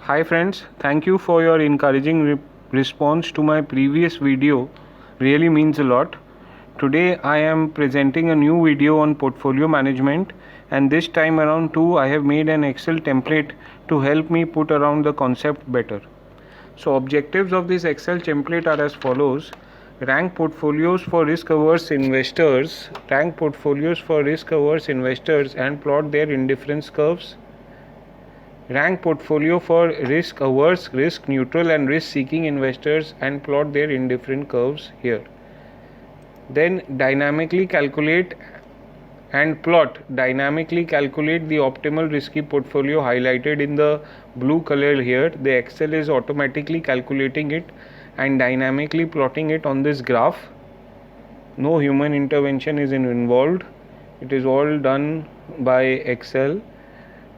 Hi friends, thank you for your encouraging response to my previous video. Really means a lot. Today I am presenting a new video on portfolio management, and this time around too I have made an Excel template to help me put around the concept better. So objectives of this Excel template are as follows. Rank portfolios for risk-averse investors, and plot their indifference curves. Rank portfolio for risk-averse, risk-neutral and risk-seeking investors and plot their indifferent curves here. Then dynamically calculate the optimal risky portfolio highlighted in the blue color here. The Excel is automatically calculating it and dynamically plotting it on this graph. No human intervention is involved. It is all done by Excel.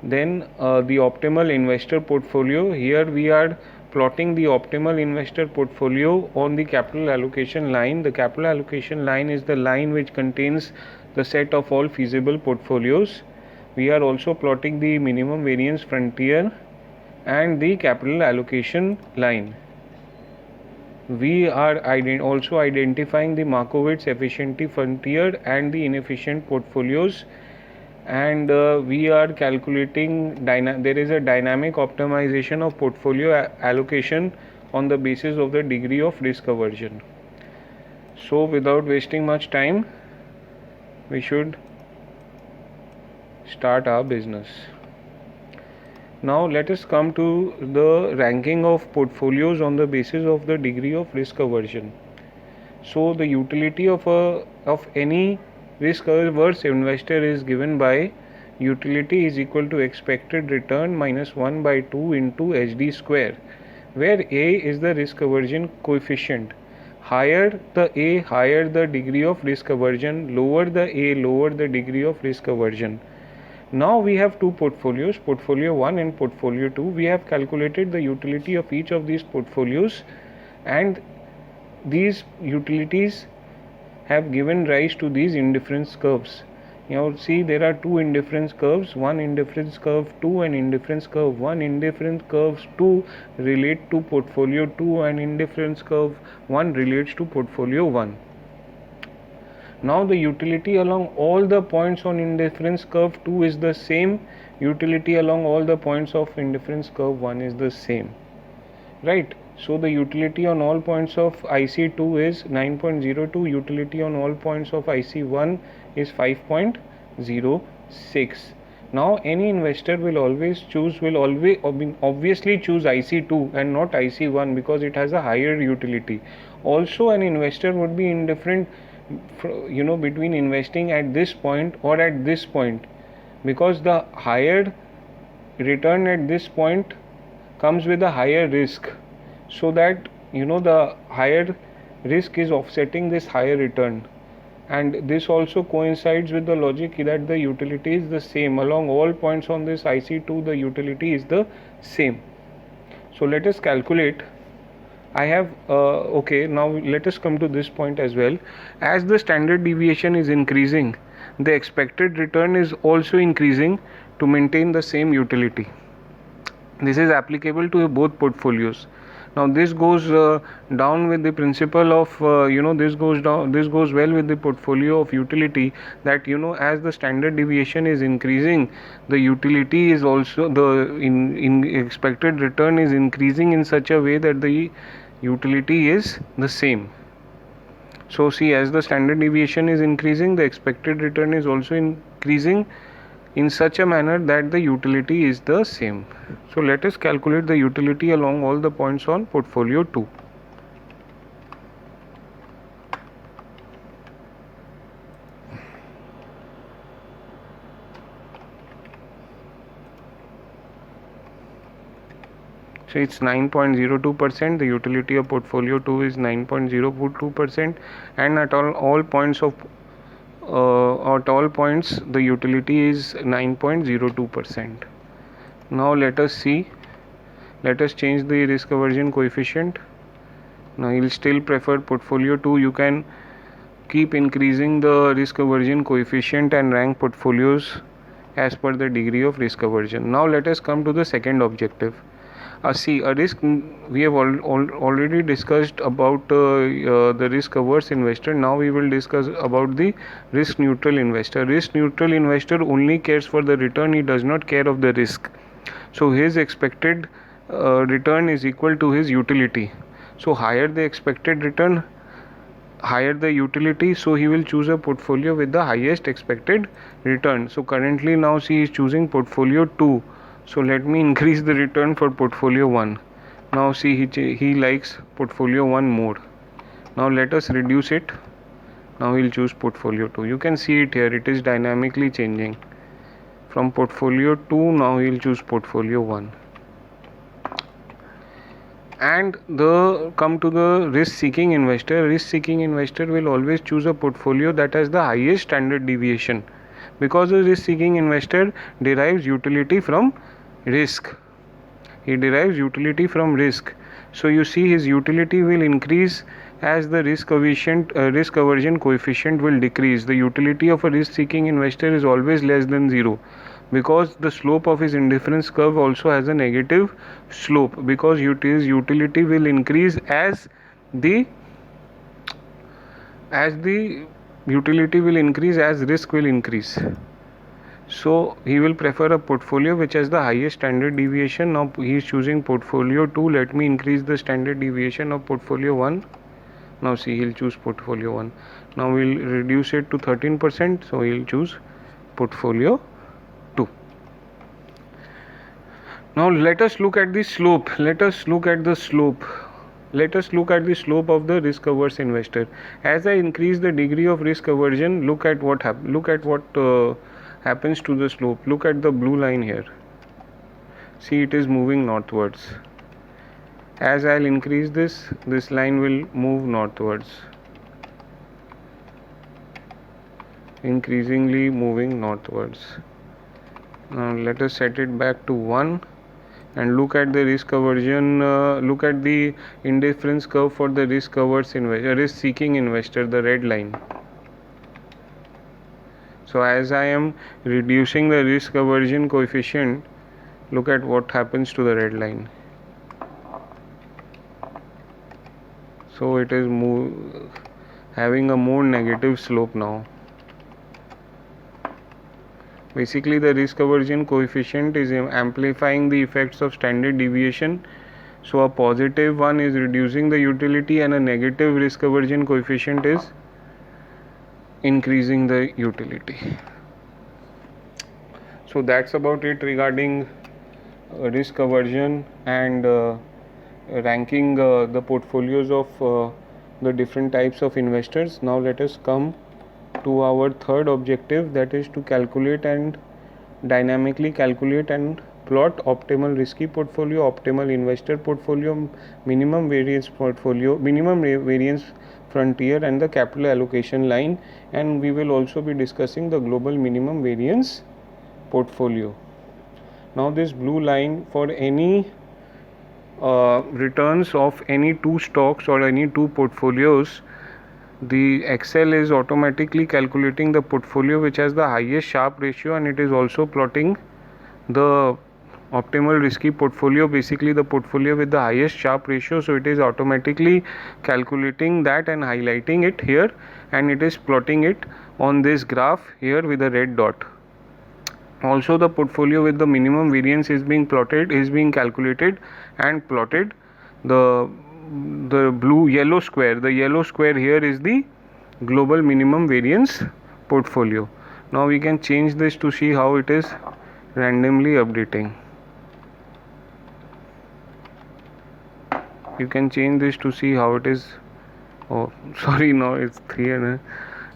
Then the optimal investor portfolio. Here we are plotting the optimal investor portfolio on the capital allocation line. The capital allocation line is the line which contains the set of all feasible portfolios. We are also plotting the minimum variance frontier and the capital allocation line. We are also identifying the Markowitz efficiency frontier and the inefficient portfolios, and we are calculating there is a dynamic optimization of portfolio allocation on the basis of the degree of risk aversion. So without wasting much time, we should start our business. Now let us come to the ranking of portfolios on the basis of the degree of risk aversion. So the utility of any risk averse investor is given by utility is equal to expected return minus 1 by 2 into HD square, where A is the risk aversion coefficient. Higher the A, higher the degree of risk aversion, lower the A, lower the degree of risk aversion. Now we have two portfolios, portfolio 1 and portfolio 2. We have calculated the utility of each of these portfolios, and these utilities have given rise to these indifference curves. Now see, there are two indifference curves, one indifference curve 2 and indifference curve 1. Indifference curves 2 relate to portfolio 2 and indifference curve 1 relates to portfolio 1. Now the utility along all the points on indifference curve 2 is the same. Utility along all the points of indifference curve 1 is the same. Right. So the utility on all points of IC2 is 9.02. Utility on all points of IC1 is 5.06. Now any investor will obviously choose IC2 and not IC1 because it has a higher utility. Also an investor would be indifferent between investing at this point or at this point, because the higher return at this point comes with a higher risk, so that the higher risk is offsetting this higher return, and this also coincides with the logic that the utility is the same along all points on this IC2. The utility is the same. So let us calculate. I have okay, now let us come to this point as well. As the standard deviation is increasing, the expected return is also increasing to maintain the same utility. This is applicable to both portfolios. Now this goes down with the principle of this goes well with the portfolio of utility, that as the standard deviation is increasing, the utility is also in expected return is increasing in such a way that the utility is the same. So see, as the standard deviation is increasing, the expected return is also increasing in such a manner that the utility is the same. So let us calculate the utility along all the points on portfolio 2. So it's 9.02%. The utility of portfolio 2 is 9.02%, and at all points the utility is 9.02%. Now let us see. Let us change the risk aversion coefficient. Now you will still prefer portfolio 2. You can keep increasing the risk aversion coefficient and rank portfolios as per the degree of risk aversion. Now let us come to the second objective. See, a risk, we have already discussed about the risk averse investor. Now we will discuss about the risk neutral investor. Risk neutral investor only cares for the return, he does not care of the risk. So his expected return is equal to his utility. So higher the expected return, higher the utility, so he will choose a portfolio with the highest expected return. So currently now he is choosing portfolio 2. So let me increase the return for portfolio 1. Now see, he likes portfolio 1 more. Now let us reduce it. Now he'll choose portfolio 2. You can see it here, it is dynamically changing. From portfolio 2, now he'll choose portfolio 1. And come to the risk seeking investor. Risk seeking investor will always choose a portfolio that has the highest standard deviation, because the risk seeking investor derives utility from risk. He derives utility from risk. So you see his utility will increase as the risk aversion coefficient will decrease. The utility of a risk seeking investor is always less than 0, because the slope of his indifference curve also has a negative slope, because his utility will increase as the utility will increase as risk will increase. So he will prefer a portfolio which has the highest standard deviation. Now he is choosing portfolio 2. Let me increase the standard deviation of portfolio 1. Now see, he'll choose portfolio 1. Now we'll reduce it to 13%. So he'll choose portfolio 2. Now let us look at the slope. Let us look at the slope of the risk averse investor. As I increase the degree of risk aversion, look at what happens to the slope. Look at the blue line here. See, it is moving northwards. As I'll increase this line will move northwards, increasingly moving northwards. Now let us set it back to 1 and look at the risk aversion. Look at the indifference curve for the risk averse investor, risk seeking investor, the red line. So as I am reducing the risk aversion coefficient, look at what happens to the red line. So it is having a more negative slope now. Basically, the risk aversion coefficient is amplifying the effects of standard deviation. So a positive one is reducing the utility, and a negative risk aversion coefficient is increasing the utility. So that's about it regarding risk aversion and ranking the portfolios of the different types of investors. Now let us come to our third objective, that is to calculate and dynamically calculate and plot optimal risky portfolio, optimal investor portfolio, minimum variance portfolio, minimum variance frontier, and the capital allocation line. And we will also be discussing the global minimum variance portfolio. Now this blue line, for any returns of any two stocks or any two portfolios, the Excel is automatically calculating the portfolio which has the highest Sharpe ratio, and it is also plotting the optimal risky portfolio, basically the portfolio with the highest Sharpe ratio. So it is automatically calculating that and highlighting it here, and it is plotting it on this graph here with a red dot. Also the portfolio with the minimum variance is being calculated and plotted. The yellow square here is the global minimum variance portfolio. Now we can change this to see how it is randomly updating. You can change this to see how it is. Oh sorry, no, it's 300.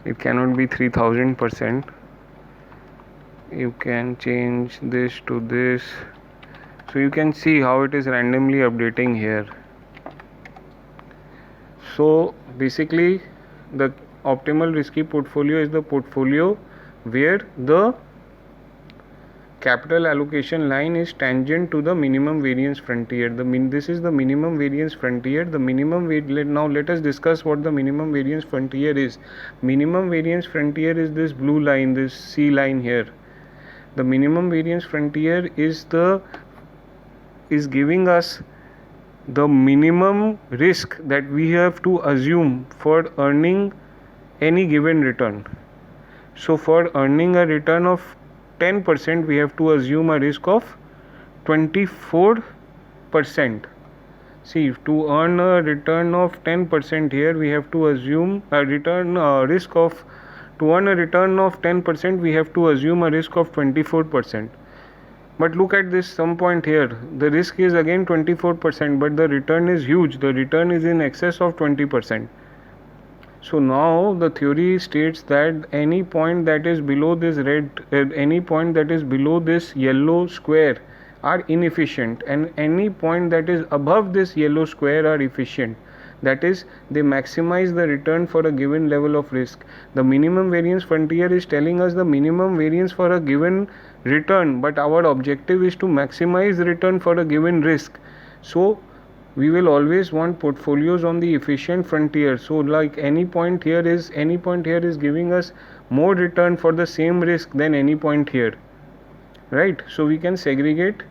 It cannot be 3000%. You can change this to this, so you can see how it is randomly updating here. So basically the optimal risky portfolio is the portfolio where the capital allocation line is tangent to the minimum variance frontier. This is the minimum variance frontier. Now let us discuss what the minimum variance frontier is. Minimum variance frontier is this blue line, this C line here. The minimum variance frontier is the is giving us the minimum risk that we have to assume for earning any given return. So for earning a return of 10%, we have to assume a risk of 24%. See, to earn a return of 10% here, we have to assume a return risk of, to earn a return of 10%, we have to assume a risk of 24%. But look at this some point here, the risk is again 24%, but the return is huge, the return is in excess of 20%. So now the theory states that any point that is below this any point that is below this yellow square are inefficient, and any point that is above this yellow square are efficient. That is, they maximize the return for a given level of risk. The minimum variance frontier is telling us the minimum variance for a given return, but our objective is to maximize return for a given risk. So we will always want portfolios on the efficient frontier. So like any point here is giving us more return for the same risk than any point here, right? So we can segregate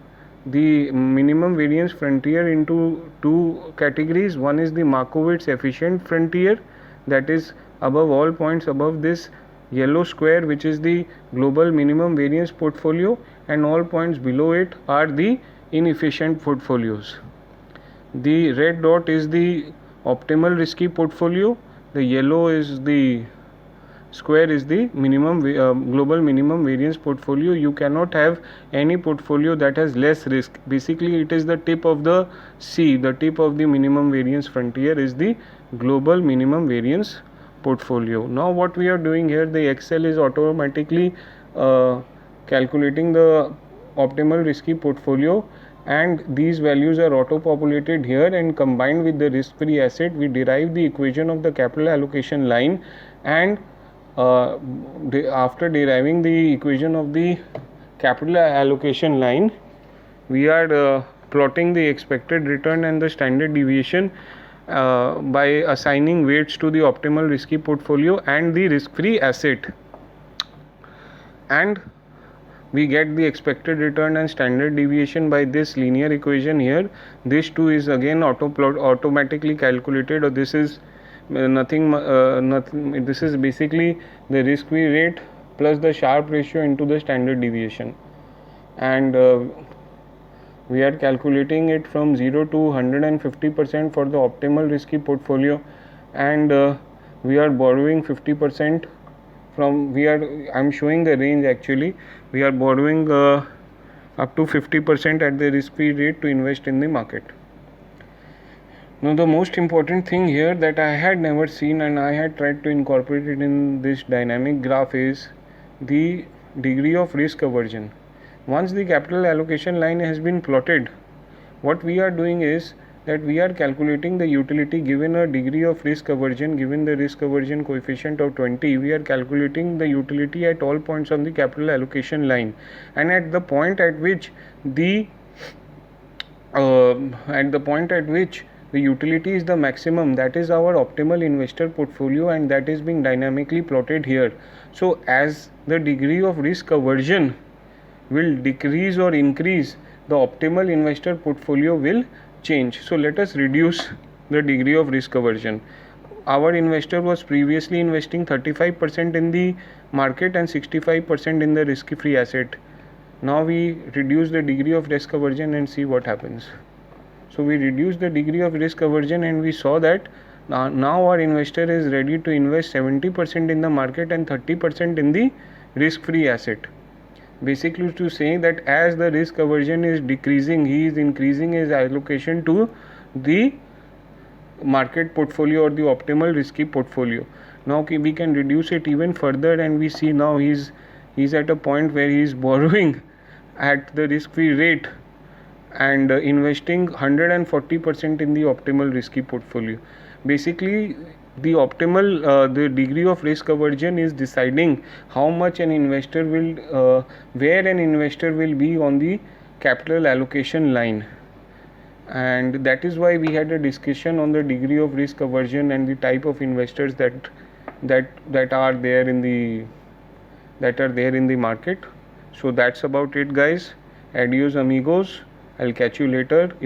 the minimum variance frontier into two categories. One is the Markowitz efficient frontier, that is above all points above this yellow square, which is the global minimum variance portfolio, and all points below it are the inefficient portfolios. The red dot is the optimal risky portfolio, the yellow is the square is the minimum global minimum variance portfolio. You cannot have any portfolio that has less risk. Basically it is the tip of the C, the tip of the minimum variance frontier is the global minimum variance portfolio. Now what we are doing here, the Excel is automatically calculating the optimal risky portfolio, and these values are auto populated here, and combined with the risk free asset we derive the equation of the capital allocation line. And after deriving the equation of the capital allocation line, we are plotting the expected return and the standard deviation by assigning weights to the optimal risky portfolio and the risk free asset, and we get the expected return and standard deviation by this linear equation here. This too is again automatically calculated, or this is nothing, this is basically the risk free rate plus the Sharpe ratio into the standard deviation, and we are calculating it from 0 to 150% for the optimal risky portfolio, and we are borrowing 50% from, I'm showing the range actually, we are borrowing up to 50% at the risk free rate to invest in the market. Now the most important thing here that I had never seen and I had tried to incorporate it in this dynamic graph is the degree of risk aversion. Once the capital allocation line has been plotted, what we are doing is that we are calculating the utility given a degree of risk aversion, given the risk aversion coefficient of 20, we are calculating the utility at all points on the capital allocation line, and at the point at which the utility is the maximum, that is our optimal investor portfolio, and that is being dynamically plotted here. So as the degree of risk aversion will decrease or increase, the optimal investor portfolio will change. So let us reduce the degree of risk aversion. Our investor was previously investing 35% in the market and 65% in the risk free asset. Now we reduce the degree of risk aversion and see what happens. So we reduce the degree of risk aversion, and we saw that now our investor is ready to invest 70% in the market and 30% in the risk free asset. Basically to say that as the risk aversion is decreasing, he is increasing his allocation to the market portfolio or the optimal risky portfolio. Now we can reduce it even further, and we see now he's at a point where he is borrowing at the risk free rate and investing 140% in the optimal risky portfolio. Basically the optimal the degree of risk aversion is deciding how much an investor will where an investor will be on the capital allocation line, and that is why we had a discussion on the degree of risk aversion and the type of investors that are there in the market. So that's about it, guys. Adios amigos. I'll catch you later. If